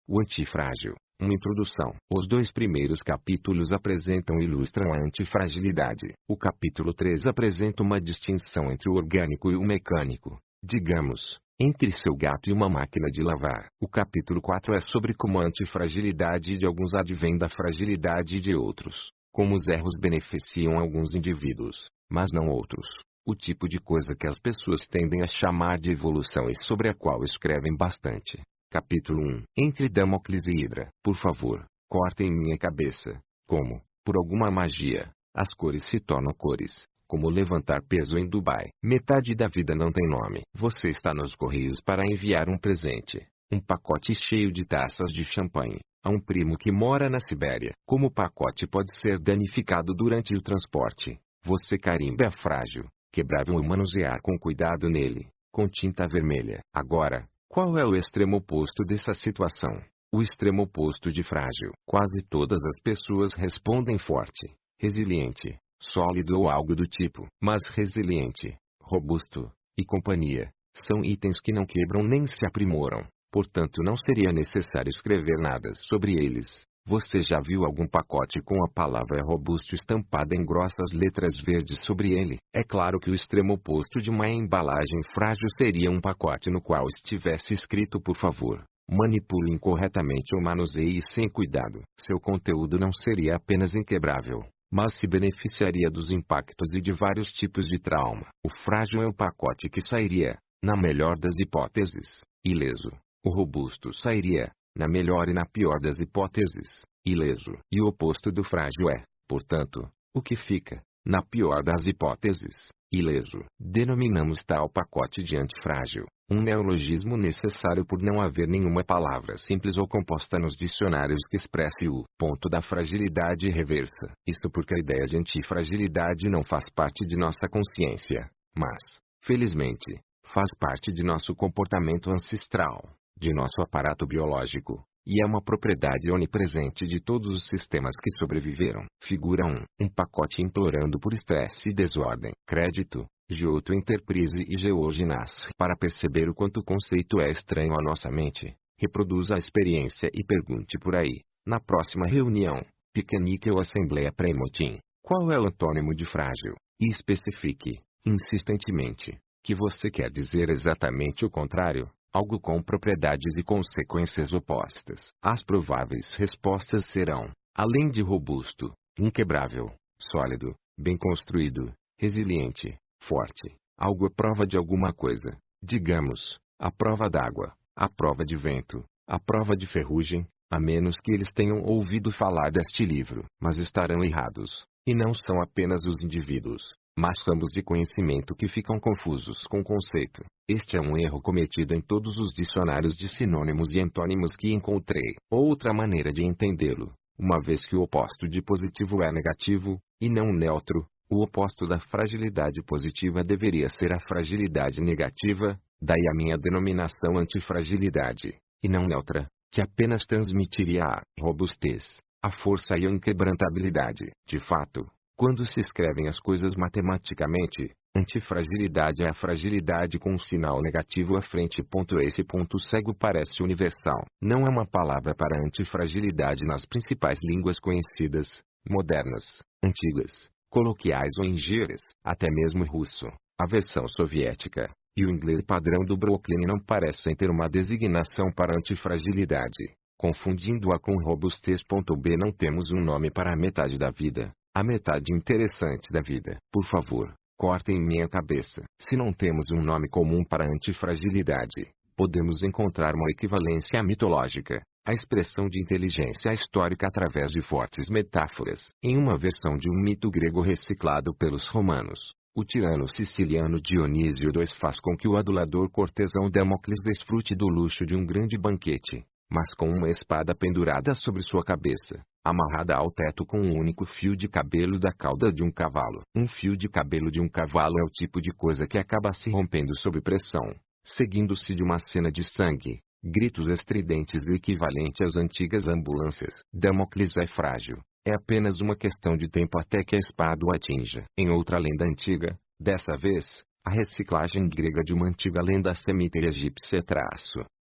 O antifrágil. Uma introdução. Os dois primeiros capítulos apresentam e ilustram a antifragilidade. O capítulo 3 apresenta uma distinção entre o orgânico e o mecânico. Digamos, entre seu gato e uma máquina de lavar. O capítulo 4 é sobre como a antifragilidade de alguns advém da fragilidade de outros. Como os erros beneficiam alguns indivíduos, mas não outros. O tipo de coisa que as pessoas tendem a chamar de evolução e sobre a qual escrevem bastante. Capítulo 1. Entre Damocles e Hidra. Por favor, cortem minha cabeça. Como, por alguma magia, as cores se tornam cores. Como levantar peso em Dubai. Metade da vida não tem nome. Você está nos correios para enviar um presente. Um pacote cheio de taças de champanhe. A um primo que mora na Sibéria. Como o pacote pode ser danificado durante o transporte? Você carimba é frágil, quebrável e manusear com cuidado nele, com tinta vermelha. Agora, qual é o extremo oposto dessa situação? O extremo oposto de frágil. Quase todas as pessoas respondem forte, resiliente, sólido ou algo do tipo. Mas resiliente, robusto e companhia são itens que não quebram nem se aprimoram. Portanto, não seria necessário escrever nada sobre eles. Você já viu algum pacote com a palavra robusto estampada em grossas letras verdes sobre ele? É claro que o extremo oposto de uma embalagem frágil seria um pacote no qual estivesse escrito por favor, manipule incorretamente ou manuseie sem cuidado. Seu conteúdo não seria apenas inquebrável, mas se beneficiaria dos impactos e de vários tipos de trauma. O frágil é o pacote que sairia, na melhor das hipóteses, ileso. O robusto sairia, na melhor e na pior das hipóteses, ileso. E o oposto do frágil é, portanto, o que fica, na pior das hipóteses, ileso. Denominamos tal pacote de antifrágil, um neologismo necessário por não haver nenhuma palavra simples ou composta nos dicionários que expresse o ponto da fragilidade reversa. Isto porque a ideia de antifragilidade não faz parte de nossa consciência, mas, felizmente, faz parte de nosso comportamento ancestral, de nosso aparato biológico, e é uma propriedade onipresente de todos os sistemas que sobreviveram. Figura 1. Um pacote implorando por estresse e desordem. Crédito, Giotto Enterprise e Georginas. Para perceber o quanto o conceito é estranho à nossa mente, reproduza a experiência e pergunte por aí, na próxima reunião, piquenique ou assembleia pré-motim, qual é o antônimo de frágil, e especifique, insistentemente, que você quer dizer exatamente o contrário. Algo com propriedades e consequências opostas. As prováveis respostas serão, além de robusto, inquebrável, sólido, bem construído, resiliente, forte, algo à prova de alguma coisa. Digamos, a prova d'água, a prova de vento, a prova de ferrugem, a menos que eles tenham ouvido falar deste livro. Mas estarão errados, e não são apenas os indivíduos, mas ramos de conhecimento que ficam confusos com o conceito. Este é um erro cometido em todos os dicionários de sinônimos e antônimos que encontrei. Outra maneira de entendê-lo, uma vez que o oposto de positivo é negativo, e não neutro, o oposto da fragilidade positiva deveria ser a fragilidade negativa, daí a minha denominação antifragilidade, e não neutra, que apenas transmitiria a robustez, a força e a inquebrantabilidade. De fato, quando se escrevem as coisas matematicamente, antifragilidade é a fragilidade com um sinal negativo à frente. Esse ponto cego parece universal. Não é uma palavra para antifragilidade nas principais línguas conhecidas, modernas, antigas, coloquiais ou em gírias. Até mesmo o russo, a versão soviética, e o inglês padrão do Brooklyn não parecem ter uma designação para antifragilidade. Confundindo-a com robustez. Não temos um nome para a metade da vida. A metade interessante da vida. Por favor, cortem minha cabeça. Se não temos um nome comum para antifragilidade, podemos encontrar uma equivalência mitológica, a expressão de inteligência histórica através de fortes metáforas. Em uma versão de um mito grego reciclado pelos romanos, o tirano siciliano Dionísio II faz com que o adulador cortesão Damocles desfrute do luxo de um grande banquete, mas com uma espada pendurada sobre sua cabeça, amarrada ao teto com um único fio de cabelo da cauda de um cavalo. Um fio de cabelo de um cavalo é o tipo de coisa que acaba se rompendo sob pressão, seguindo-se de uma cena de sangue, gritos estridentes e equivalente às antigas ambulâncias. Damocles é frágil. É apenas uma questão de tempo até que a espada o atinja. Em outra lenda antiga, dessa vez, a reciclagem grega de uma antiga lenda semita e egípcia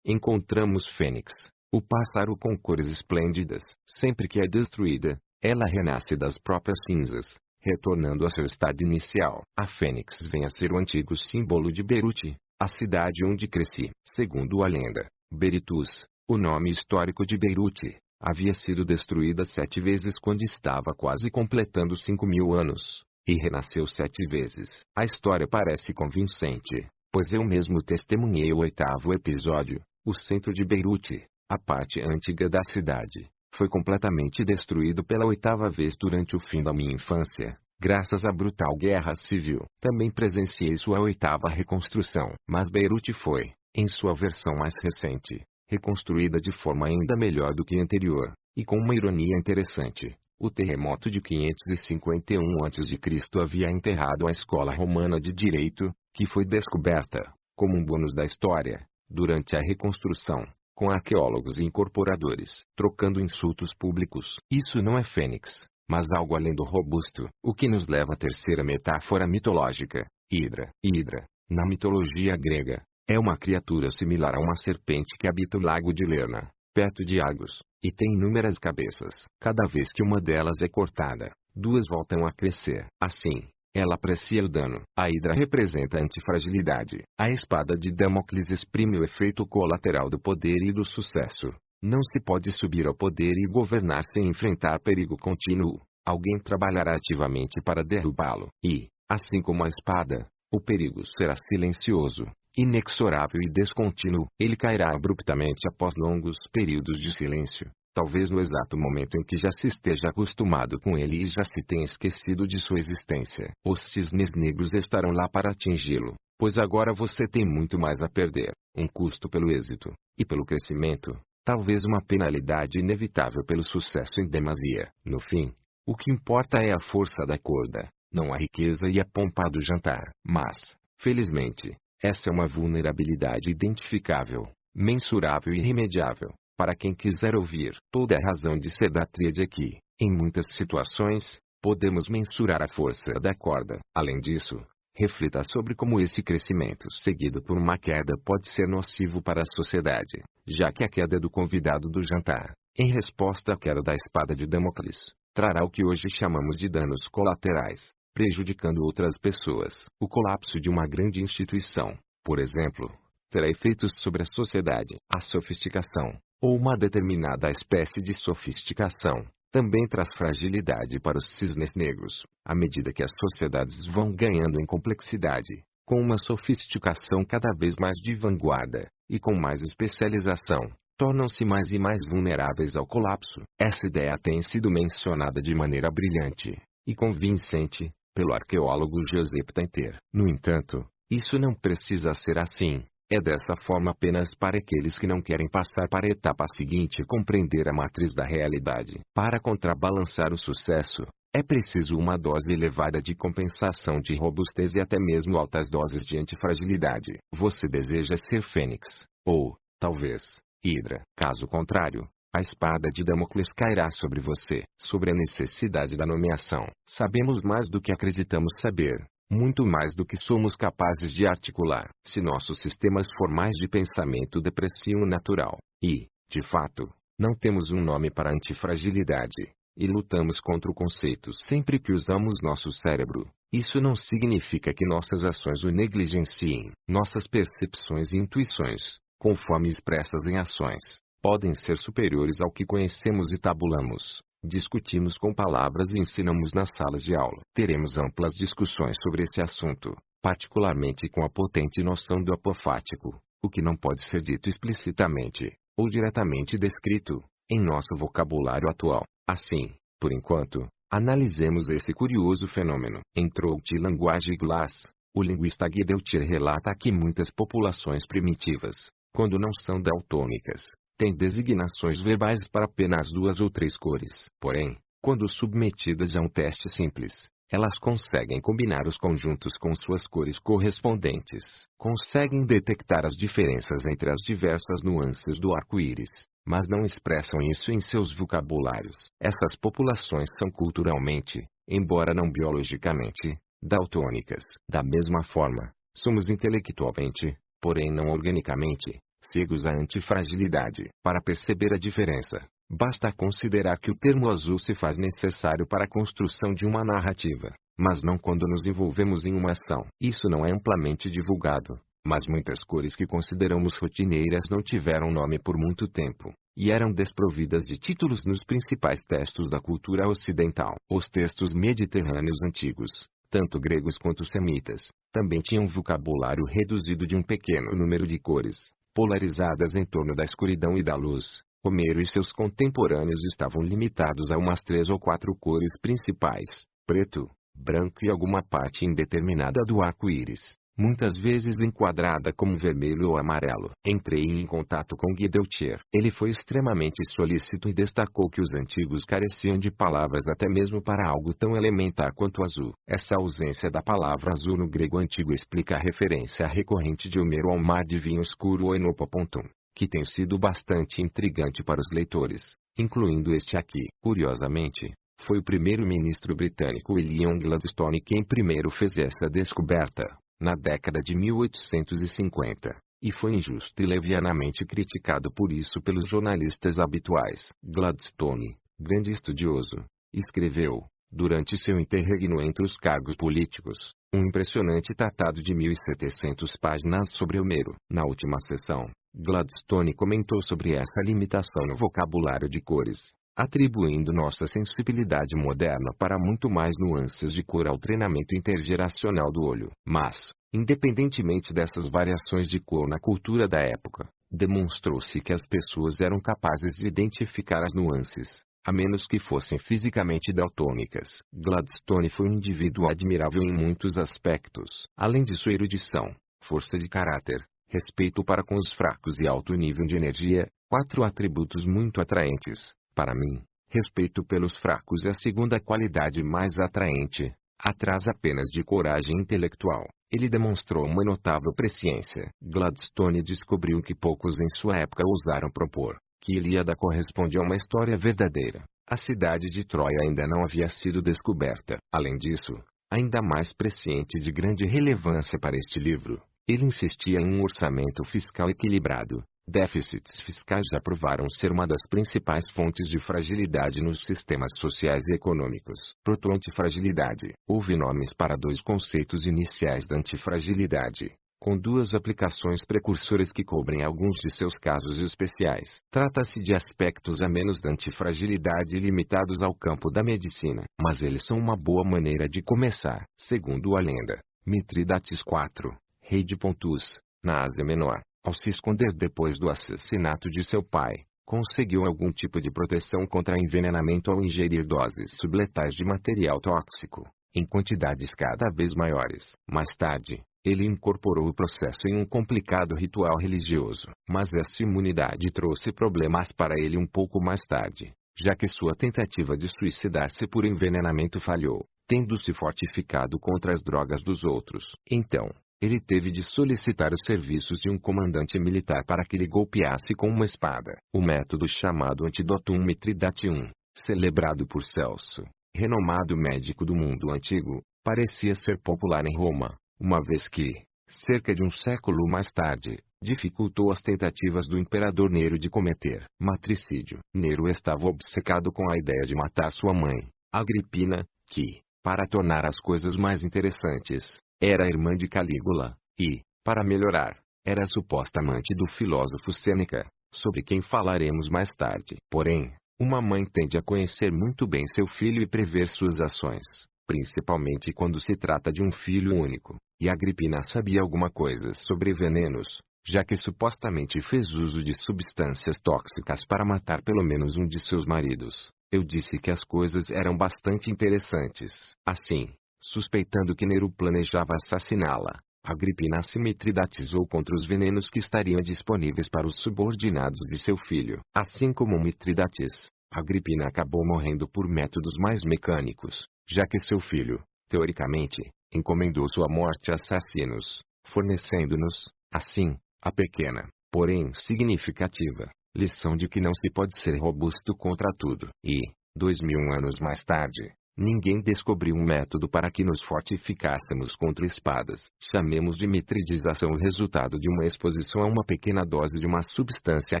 encontramos Fênix, O pássaro com cores esplêndidas, sempre que é destruída, ela renasce das próprias cinzas, retornando a seu estado inicial. A fênix vem a ser o antigo símbolo de Beirute, a cidade onde cresci. Segundo a lenda, Beritus, o nome histórico de Beirute, havia sido destruída 7 vezes quando estava quase completando 5.000 anos, e renasceu 7 vezes. A história parece convincente, pois eu mesmo testemunhei o 8º episódio. O centro de Beirute, a parte antiga da cidade, foi completamente destruído pela 8ª vez durante o fim da minha infância, graças à brutal guerra civil. Também presenciei sua 8ª reconstrução. Mas Beirute foi, em sua versão mais recente, reconstruída de forma ainda melhor do que a anterior, e com uma ironia interessante. O terremoto de 551 a.C. havia enterrado a escola romana de direito, que foi descoberta, como um bônus da história, durante a reconstrução, com arqueólogos e incorporadores, trocando insultos públicos. Isso não é fênix, mas algo além do robusto, o que nos leva à terceira metáfora mitológica, Hidra. Hidra, na mitologia grega, é uma criatura similar a uma serpente que habita o lago de Lerna, perto de Argos, e tem inúmeras cabeças. Cada vez que uma delas é cortada, 2 voltam a crescer. Assim, ela aprecia o dano. A hidra representa a antifragilidade. A espada de Damocles exprime o efeito colateral do poder e do sucesso. Não se pode subir ao poder e governar sem enfrentar perigo contínuo. Alguém trabalhará ativamente para derrubá-lo. E, assim como a espada, o perigo será silencioso, inexorável e descontínuo. Ele cairá abruptamente após longos períodos de silêncio. Talvez no exato momento em que já se esteja acostumado com ele e já se tenha esquecido de sua existência. Os cisnes negros estarão lá para atingi-lo, pois agora você tem muito mais a perder. Um custo pelo êxito, e pelo crescimento, talvez uma penalidade inevitável pelo sucesso em demasia. No fim, o que importa é a força da corda, não a riqueza e a pompa do jantar. Mas, felizmente, essa é uma vulnerabilidade identificável, mensurável e irremediável. Para quem quiser ouvir, toda a razão de ser da tríade aqui. Em muitas situações, podemos mensurar a força da corda. Além disso, reflita sobre como esse crescimento seguido por uma queda pode ser nocivo para a sociedade, já que a queda do convidado do jantar, em resposta à queda da espada de Damocles, trará o que hoje chamamos de danos colaterais, prejudicando outras pessoas. O colapso de uma grande instituição, por exemplo, terá efeitos sobre a sociedade. A sofisticação, ou uma determinada espécie de sofisticação, também traz fragilidade para os cisnes negros, à medida que as sociedades vão ganhando em complexidade, com uma sofisticação cada vez mais de vanguarda, e com mais especialização, tornam-se mais e mais vulneráveis ao colapso. Essa ideia tem sido mencionada de maneira brilhante e convincente pelo arqueólogo Joseph Tainter. No entanto, isso não precisa ser assim. É dessa forma apenas para aqueles que não querem passar para a etapa seguinte e compreender a matriz da realidade. Para contrabalançar o sucesso, é preciso uma dose elevada de compensação de robustez e até mesmo altas doses de antifragilidade. Você deseja ser fênix, ou, talvez, hidra. Caso contrário, a espada de Damocles cairá sobre você. Sobre a necessidade da nomeação, sabemos mais do que acreditamos saber. Muito mais do que somos capazes de articular. Se nossos sistemas formais de pensamento depreciam o natural, e, de fato, não temos um nome para a antifragilidade, e lutamos contra o conceito sempre que usamos nosso cérebro, isso não significa que nossas ações o negligenciem. Nossas percepções e intuições, conforme expressas em ações, podem ser superiores ao que conhecemos e tabulamos. Discutimos com palavras e ensinamos nas salas de aula. Teremos amplas discussões sobre esse assunto, particularmente com a potente noção do apofático, o que não pode ser dito explicitamente, ou diretamente descrito, em nosso vocabulário atual. Assim, por enquanto, analisemos esse curioso fenômeno. Em Throat Language Glass, o linguista Guideltier relata que muitas populações primitivas, quando não são daltônicas, têm designações verbais para apenas 2 ou 3 cores. Porém, quando submetidas a um teste simples, elas conseguem combinar os conjuntos com suas cores correspondentes. Conseguem detectar as diferenças entre as diversas nuances do arco-íris, mas não expressam isso em seus vocabulários. Essas populações são culturalmente, embora não biologicamente, daltônicas. Da mesma forma, somos intelectualmente, porém não organicamente, cegos à antifragilidade. Para perceber a diferença, basta considerar que o termo azul se faz necessário para a construção de uma narrativa, mas não quando nos envolvemos em uma ação. Isso não é amplamente divulgado, mas muitas cores que consideramos rotineiras não tiveram nome por muito tempo, e eram desprovidas de títulos nos principais textos da cultura ocidental. Os textos mediterrâneos antigos, tanto gregos quanto semitas, também tinham vocabulário reduzido de um pequeno número de cores, polarizadas em torno da escuridão e da luz. Homero e seus contemporâneos estavam limitados a umas 3 ou 4 cores principais: preto, branco e alguma parte indeterminada do arco-íris, muitas vezes enquadrada como vermelho ou amarelo. Entrei em contato com Guy Deltier. Ele foi extremamente solícito e destacou que os antigos careciam de palavras até mesmo para algo tão elementar quanto azul. Essa ausência da palavra azul no grego antigo explica a referência recorrente de Homero ao mar de vinho escuro ou enopopontum, que tem sido bastante intrigante para os leitores, incluindo este aqui. Curiosamente, foi o primeiro-ministro britânico William Gladstone quem primeiro fez essa descoberta, na década de 1850, e foi injusto e levianamente criticado por isso pelos jornalistas habituais. Gladstone, grande estudioso, escreveu, durante seu interregno entre os cargos políticos, um impressionante tratado de 1.700 páginas sobre Homero. Na última sessão, Gladstone comentou sobre essa limitação no vocabulário de cores, atribuindo nossa sensibilidade moderna para muito mais nuances de cor ao treinamento intergeracional do olho. Mas, independentemente dessas variações de cor na cultura da época, demonstrou-se que as pessoas eram capazes de identificar as nuances, a menos que fossem fisicamente daltônicas. Gladstone foi um indivíduo admirável em muitos aspectos. Além de sua erudição, força de caráter, respeito para com os fracos e alto nível de energia, 4 atributos muito atraentes. Para mim, respeito pelos fracos é a segunda qualidade mais atraente, atrás apenas de coragem intelectual. Ele demonstrou uma notável presciência. Gladstone descobriu que poucos em sua época ousaram propor que Ilíada corresponde a uma história verdadeira. A cidade de Troia ainda não havia sido descoberta. Além disso, ainda mais presciente e de grande relevância para este livro, ele insistia em um orçamento fiscal equilibrado. Déficits fiscais já provaram ser uma das principais fontes de fragilidade nos sistemas sociais e econômicos. Proto-antifragilidade. Houve nomes para 2 conceitos iniciais da antifragilidade, com 2 aplicações precursoras que cobrem alguns de seus casos especiais. Trata-se de aspectos a menos da antifragilidade limitados ao campo da medicina, mas eles são uma boa maneira de começar. Segundo a lenda, Mitridates IV, rei de Pontus, na Ásia Menor, ao se esconder depois do assassinato de seu pai, conseguiu algum tipo de proteção contra envenenamento ao ingerir doses subletais de material tóxico, em quantidades cada vez maiores. Mais tarde, ele incorporou o processo em um complicado ritual religioso. Mas essa imunidade trouxe problemas para ele um pouco mais tarde, já que sua tentativa de suicidar-se por envenenamento falhou, tendo se fortificado contra as drogas dos outros. Então, ele teve de solicitar os serviços de um comandante militar para que lhe golpeasse com uma espada. O método chamado Antidotum Mithridatium, celebrado por Celso, renomado médico do mundo antigo, parecia ser popular em Roma, uma vez que, cerca de um século mais tarde, dificultou as tentativas do imperador Nero de cometer matricídio. Nero estava obcecado com a ideia de matar sua mãe, Agripina, que, para tornar as coisas mais interessantes, era irmã de Calígula, e, para melhorar, era a suposta amante do filósofo Sêneca, sobre quem falaremos mais tarde. Porém, uma mãe tende a conhecer muito bem seu filho e prever suas ações, principalmente quando se trata de um filho único, e Agripina sabia alguma coisa sobre venenos, já que supostamente fez uso de substâncias tóxicas para matar pelo menos um de seus maridos. Eu disse que as coisas eram bastante interessantes. Assim, suspeitando que Nero planejava assassiná-la, Agripina se mitridatizou contra os venenos que estariam disponíveis para os subordinados de seu filho. Assim como Mitridates, Agripina acabou morrendo por métodos mais mecânicos, já que seu filho, teoricamente, encomendou sua morte a assassinos, fornecendo-nos, assim, a pequena, porém significativa, lição de que não se pode ser robusto contra tudo. E, 2000 anos mais tarde, Ninguém descobriu um método para que nos fortificássemos contra espadas. Chamemos de mitridização o resultado de uma exposição a uma pequena dose de uma substância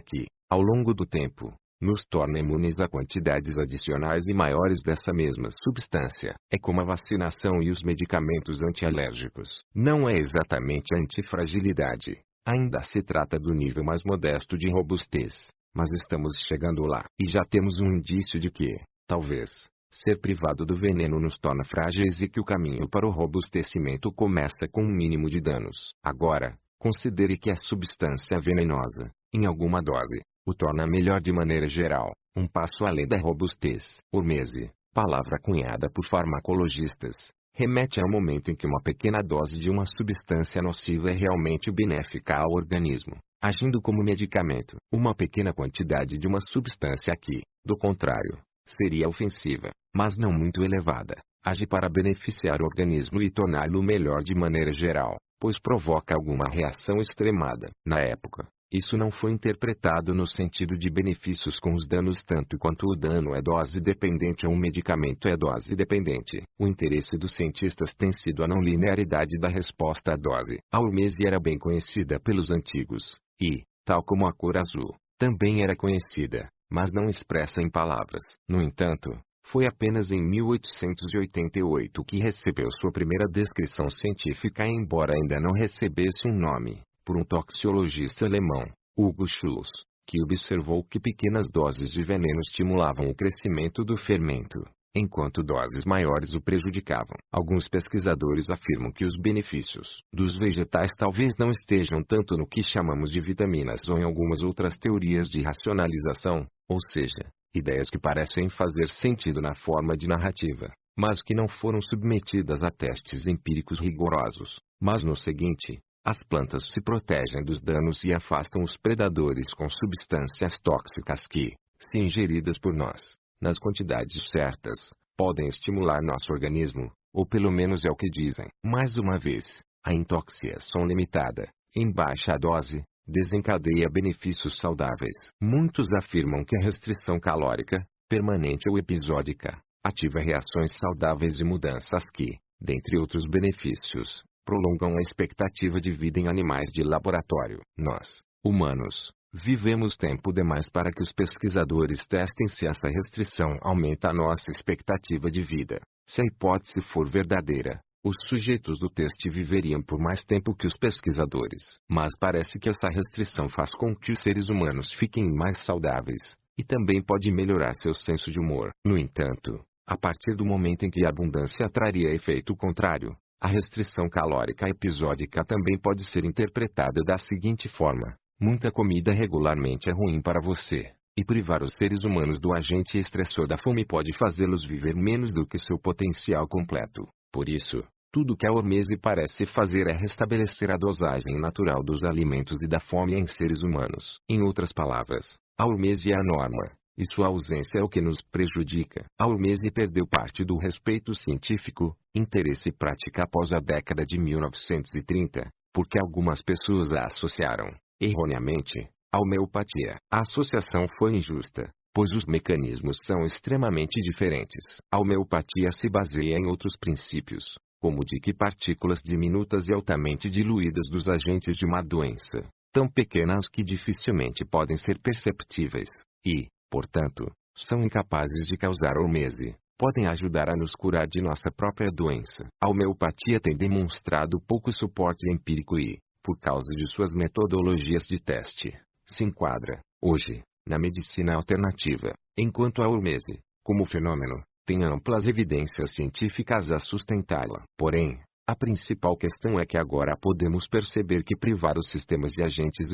que, ao longo do tempo, nos torna imunes a quantidades adicionais e maiores dessa mesma substância. É como a vacinação e os medicamentos antialérgicos. Não é exatamente antifragilidade. Ainda se trata do nível mais modesto de robustez. Mas estamos chegando lá. E já temos um indício de que, talvez, ser privado do veneno nos torna frágeis e que o caminho para o robustecimento começa com um mínimo de danos. Agora, considere que a substância venenosa, em alguma dose, o torna melhor de maneira geral, um passo além da robustez. Hormese, palavra cunhada por farmacologistas, remete ao momento em que uma pequena dose de uma substância nociva é realmente benéfica ao organismo, agindo como medicamento. Uma pequena quantidade de uma substância que, do contrário, seria ofensiva, mas não muito elevada, age para beneficiar o organismo e torná-lo melhor de maneira geral, pois provoca alguma reação extremada. Na época, isso não foi interpretado no sentido de benefícios com os danos tanto quanto o dano é dose dependente ou um medicamento é dose dependente. O interesse dos cientistas tem sido a não linearidade da resposta à dose. A hormese era bem conhecida pelos antigos, e, tal como a cor azul, também era conhecida, mas não expressa em palavras. No entanto, foi apenas em 1888 que recebeu sua primeira descrição científica, embora ainda não recebesse um nome, por um toxicologista alemão, Hugo Schulz, que observou que pequenas doses de veneno estimulavam o crescimento do fermento, enquanto doses maiores o prejudicavam. Alguns pesquisadores afirmam que os benefícios dos vegetais talvez não estejam tanto no que chamamos de vitaminas ou em algumas outras teorias de racionalização, ou seja, ideias que parecem fazer sentido na forma de narrativa, mas que não foram submetidas a testes empíricos rigorosos. Mas no seguinte, as plantas se protegem dos danos e afastam os predadores com substâncias tóxicas que, se ingeridas por nós, nas quantidades certas, podem estimular nosso organismo, ou pelo menos é o que dizem. Mais uma vez, a intoxicação limitada, em baixa dose, desencadeia benefícios saudáveis. Muitos afirmam que a restrição calórica, permanente ou episódica, ativa reações saudáveis e mudanças que, dentre outros benefícios, prolongam a expectativa de vida em animais de laboratório. Nós, humanos, vivemos tempo demais para que os pesquisadores testem se essa restrição aumenta a nossa expectativa de vida. Se a hipótese for verdadeira, os sujeitos do teste viveriam por mais tempo que os pesquisadores. Mas parece que essa restrição faz com que os seres humanos fiquem mais saudáveis, e também pode melhorar seu senso de humor. No entanto, a partir do momento em que a abundância traria efeito contrário, a restrição calórica episódica também pode ser interpretada da seguinte forma: muita comida regularmente é ruim para você, e privar os seres humanos do agente estressor da fome pode fazê-los viver menos do que seu potencial completo. Por isso, tudo que a hormese parece fazer é restabelecer a dosagem natural dos alimentos e da fome em seres humanos. Em outras palavras, a hormese é a norma, e sua ausência é o que nos prejudica. A hormese perdeu parte do respeito científico, interesse e prática após a década de 1930, porque algumas pessoas a associaram, erroneamente, à homeopatia. A associação foi injusta, pois os mecanismos são extremamente diferentes. A homeopatia se baseia em outros princípios, como de que partículas diminutas e altamente diluídas dos agentes de uma doença, tão pequenas que dificilmente podem ser perceptíveis, e, portanto, são incapazes de causar hormese, podem ajudar a nos curar de nossa própria doença. A homeopatia tem demonstrado pouco suporte empírico e, por causa de suas metodologias de teste, se enquadra, hoje, na medicina alternativa, enquanto a hormese, como fenômeno, tem amplas evidências científicas a sustentá-la. Porém, a principal questão é que agora podemos perceber que privar os sistemas de agentes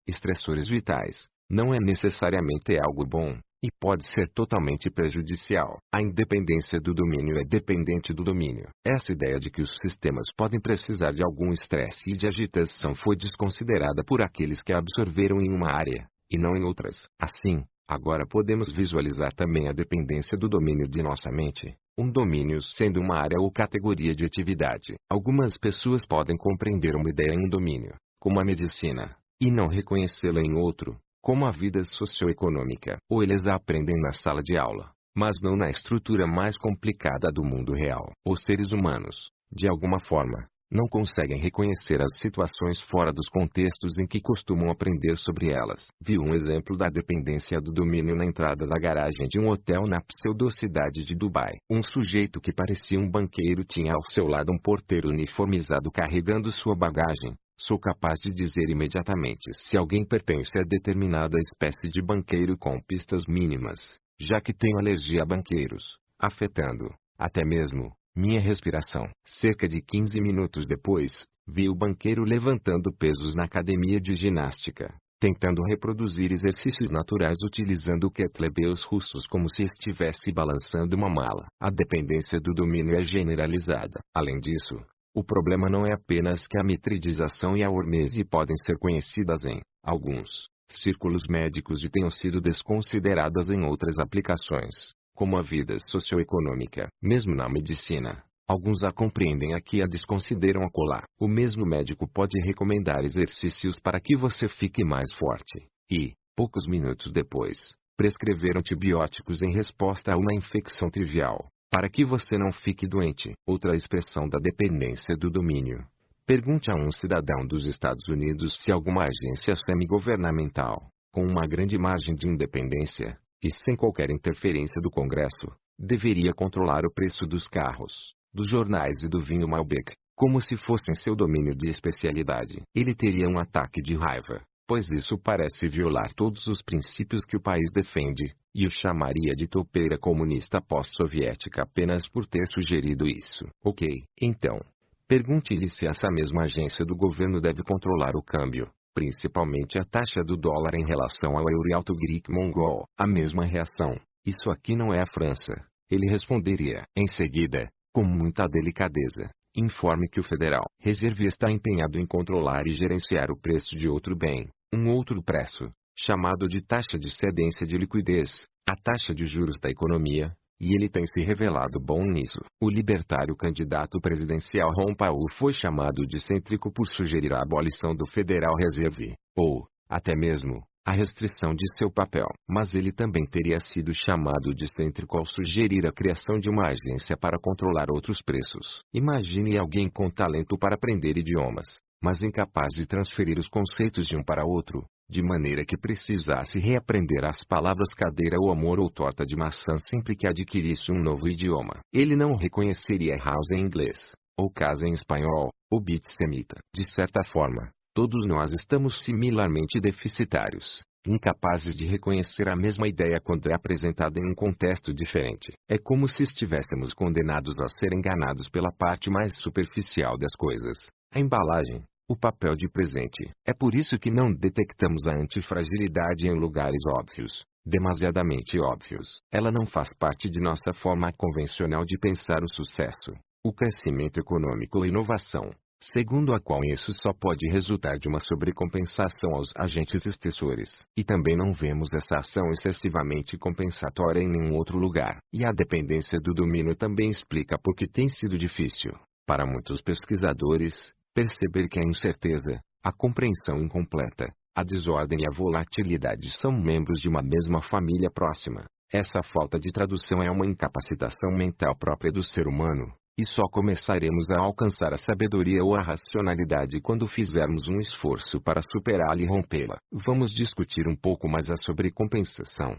estressores vitais, não é necessariamente algo bom, e pode ser totalmente prejudicial. A independência do domínio é dependente do domínio. Essa ideia de que os sistemas podem precisar de algum estresse e de agitação foi desconsiderada por aqueles que a absorveram em uma área, e não em outras. Assim, agora podemos visualizar também a dependência do domínio de nossa mente, um domínio sendo uma área ou categoria de atividade. Algumas pessoas podem compreender uma ideia em um domínio, como a medicina, e não reconhecê-la em outro, como a vida socioeconômica. Ou eles a aprendem na sala de aula, mas não na estrutura mais complicada do mundo real. Os seres humanos, de alguma forma, não conseguem reconhecer as situações fora dos contextos em que costumam aprender sobre elas. Viu um exemplo da dependência do domínio na entrada da garagem de um hotel na pseudo-cidade de Dubai. Um sujeito que parecia um banqueiro tinha ao seu lado um porteiro uniformizado carregando sua bagagem. Sou capaz de dizer imediatamente se alguém pertence a determinada espécie de banqueiro com pistas mínimas, já que tenho alergia a banqueiros, afetando, até mesmo, minha respiração. Cerca de 15 minutos depois, vi o banqueiro levantando pesos na academia de ginástica, tentando reproduzir exercícios naturais utilizando kettlebells russos como se estivesse balançando uma mala. A dependência do domínio é generalizada. Além disso, o problema não é apenas que a mitridização e a hormese podem ser conhecidas em alguns círculos médicos e tenham sido desconsideradas em outras aplicações, como a vida socioeconômica. Mesmo na medicina, alguns a compreendem aqui e a desconsideram acolá. O mesmo médico pode recomendar exercícios para que você fique mais forte, e, poucos minutos depois, prescrever antibióticos em resposta a uma infecção trivial, para que você não fique doente. Outra expressão da dependência do domínio. Pergunte a um cidadão dos Estados Unidos se alguma agência semi-governamental, com uma grande margem de independência, e sem qualquer interferência do Congresso, deveria controlar o preço dos carros, dos jornais e do vinho Malbec, como se fossem seu domínio de especialidade. Ele teria um ataque de raiva, pois isso parece violar todos os princípios que o país defende, e o chamaria de topeira comunista pós-soviética apenas por ter sugerido isso. Ok, então, pergunte-lhe se essa mesma agência do governo deve controlar o câmbio, principalmente a taxa do dólar em relação ao euro e alto Greek mongol. A mesma reação. Isso aqui não é a França. Ele responderia. Em seguida, com muita delicadeza, informe que o Federal Reserve está empenhado em controlar e gerenciar o preço de outro bem, um outro preço, chamado de taxa de cedência de liquidez, a taxa de juros da economia, e ele tem se revelado bom nisso. O libertário candidato presidencial Ron Paul foi chamado de cêntrico por sugerir a abolição do Federal Reserve, ou, até mesmo, a restrição de seu papel. Mas ele também teria sido chamado de cêntrico ao sugerir a criação de uma agência para controlar outros preços. Imagine alguém com talento para aprender idiomas, mas incapaz de transferir os conceitos de um para outro, de maneira que precisasse reaprender as palavras cadeira ou amor ou torta de maçã sempre que adquirisse um novo idioma. Ele não reconheceria house em inglês, ou casa em espanhol, ou beat semita. De certa forma, todos nós estamos similarmente deficitários, incapazes de reconhecer a mesma ideia quando é apresentada em um contexto diferente. É como se estivéssemos condenados a ser enganados pela parte mais superficial das coisas, a embalagem, o papel de presente. É por isso que não detectamos a antifragilidade em lugares óbvios, demasiadamente óbvios. Ela não faz parte de nossa forma convencional de pensar o sucesso, o crescimento econômico e inovação, segundo a qual isso só pode resultar de uma sobrecompensação aos agentes estressores. E também não vemos essa ação excessivamente compensatória em nenhum outro lugar. E a dependência do domínio também explica por que tem sido difícil, para muitos pesquisadores, perceber que a incerteza, a compreensão incompleta, a desordem e a volatilidade são membros de uma mesma família próxima. Essa falta de tradução é uma incapacitação mental própria do ser humano, e só começaremos a alcançar a sabedoria ou a racionalidade quando fizermos um esforço para superá-la e rompê-la. Vamos discutir um pouco mais a sobrecompensação.